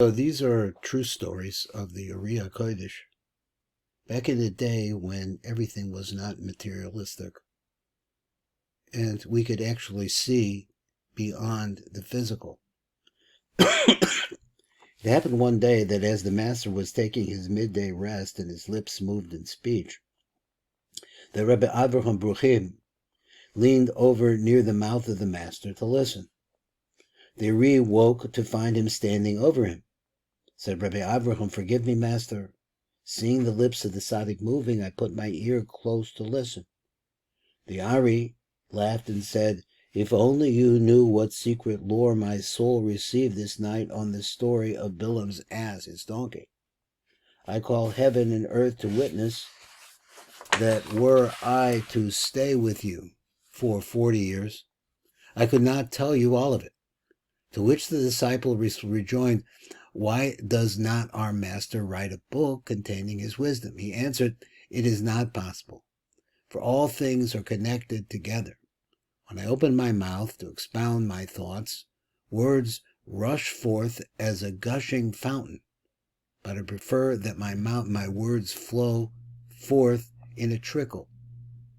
So these are true stories of the ARI Kodesh, back in the day when everything was not materialistic, and we could actually see beyond the physical. It happened one day that as the master was taking his midday rest and his lips moved in speech, the Rabbi Avraham Bruchim leaned over near the mouth of the master to listen. The ARI woke to find him standing over him. Said Rabbi Avraham, "Forgive me, master. Seeing the lips of the tzaddik moving, I put my ear close to listen." The ARI laughed and said, "If only you knew what secret lore my soul received this night on the story of Bilam's ass, his donkey. I call heaven and earth to witness that were I to stay with you for 40 years, I could not tell you all of it." To which the disciple rejoined, "Why does not our master write a book containing his wisdom?" He answered, "It is not possible, for all things are connected together. When I open my mouth to expound my thoughts, words rush forth as a gushing fountain, but I prefer that my words flow forth in a trickle.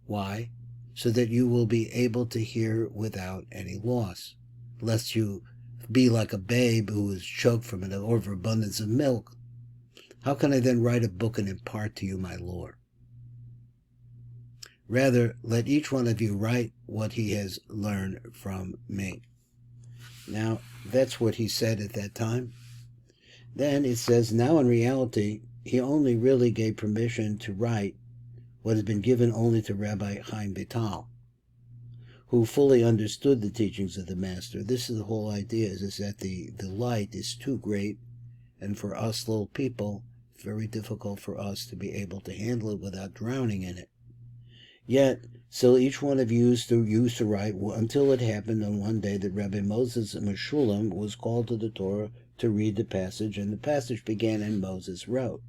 Why? So that you will be able to hear without any loss, lest you be like a babe who is choked from an overabundance of milk. How can I then write a book and impart to you my lore? Rather, let each one of you write what he has learned from me." Now, that's what he said at that time. Then it says, now in reality, he only really gave permission to write what has been given only to Rabbi Chaim Vital, who fully understood the teachings of the master. This is the whole idea, is that the light is too great, and for us little people, it's very difficult for us to be able to handle it without drowning in it. Yet, still each one of you used to write, until it happened on one day that Rabbi Moses Meshulam was called to the Torah to read the passage, and the passage began, and Moses wrote.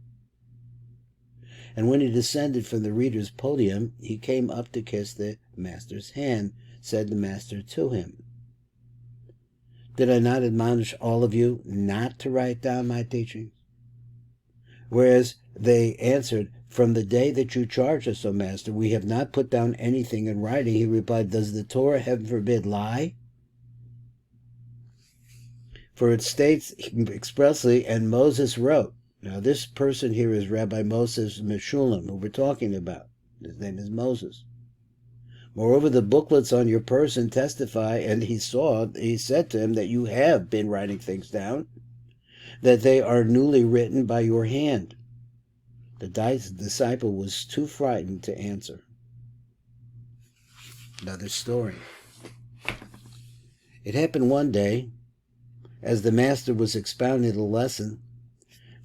And when he descended from the reader's podium, he came up to kiss the master's hand. Said the master to him, "Did I not admonish all of you not to write down my teachings?" Whereas they answered, "From the day that you charged us, O master, we have not put down anything in writing." He replied, "Does the Torah, heaven forbid, lie? For it states expressly, and Moses wrote." Now this person here is Rabbi Moses Meshulam, who we're talking about. His name is Moses. "Moreover, the booklets on your person testify," and he said to him, "that you have been writing things down, that they are newly written by your hand." The disciple was too frightened to answer. Another story. It happened one day, as the master was expounding the lesson,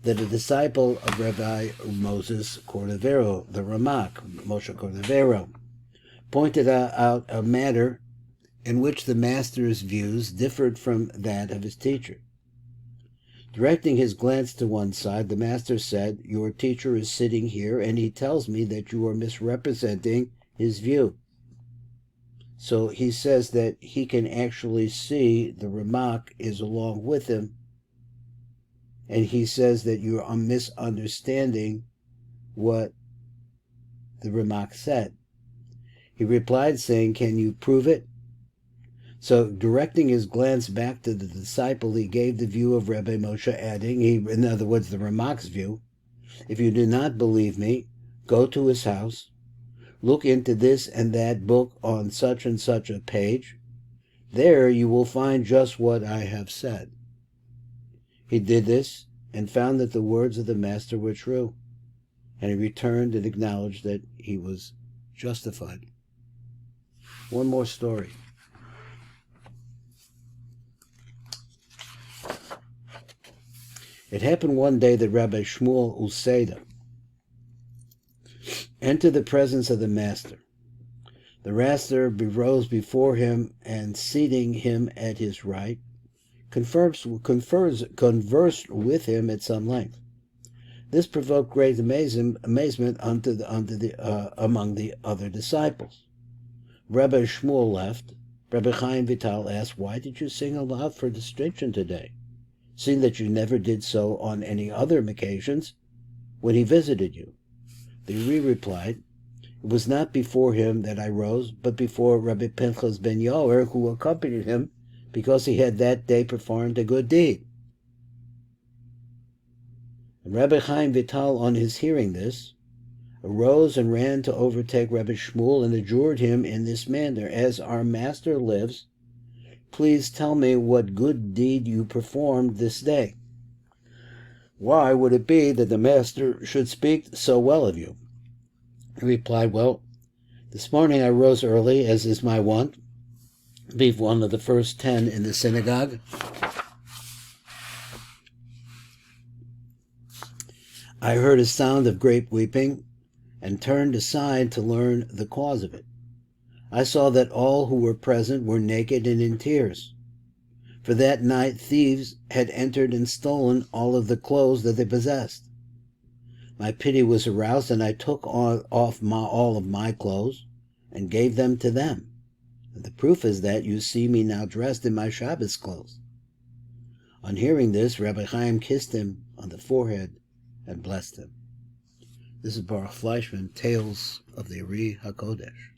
that a disciple of Rabbi Moses Cordavero, the Ramak, Moshe Cordavero, pointed out a matter in which the master's views differed from that of his teacher. Directing his glance to one side, the master said, "Your teacher is sitting here, and he tells me that you are misrepresenting his view." So he says that he can actually see the Ramak is along with him, and he says that you are misunderstanding what the Ramak said. He replied saying, "Can you prove it?" So directing his glance back to the disciple, he gave the view of Rabbi Moshe, adding, in other words, the Ramak's view, "If you do not believe me, go to his house, look into this and that book on such and such a page. There you will find just what I have said." He did this and found that the words of the master were true, and he returned and acknowledged that he was justified. One more story. It happened one day that Rabbi Shmuel Useda entered the presence of the master. The master rose before him, and seating him at his right, conversed with him at some length. This provoked great amazement among the other disciples. Rabbi Shmuel left. Rabbi Chaim Vital asked, "Why did you sing aloud for distinction today?" seeing that you never did so on any other occasions when he visited you?" The ARI replied, "It was not before him that I rose, but before Rabbi Pinchas ben Yair, who accompanied him, because he had that day performed a good deed." And Rabbi Chaim Vital, on his hearing this, arose and ran to overtake Rabbi Shmuel and adjured him in this manner, "As our master lives, please tell me what good deed you performed this day. Why would it be that the master should speak so well of you?" He replied, "Well, this morning I rose early, as is my wont, be one of the first 10 in the synagogue. I heard a sound of great weeping and turned aside to learn the cause of it. I saw that all who were present were naked and in tears, for that night thieves had entered and stolen all of the clothes that they possessed. My pity was aroused, and I took off all of my clothes and gave them to them. And the proof is that you see me now dressed in my Shabbos clothes." On hearing this, Rabbi Chaim kissed him on the forehead and blessed him. This is Baruch Fleischman, Tales of the ARI HaKodesh.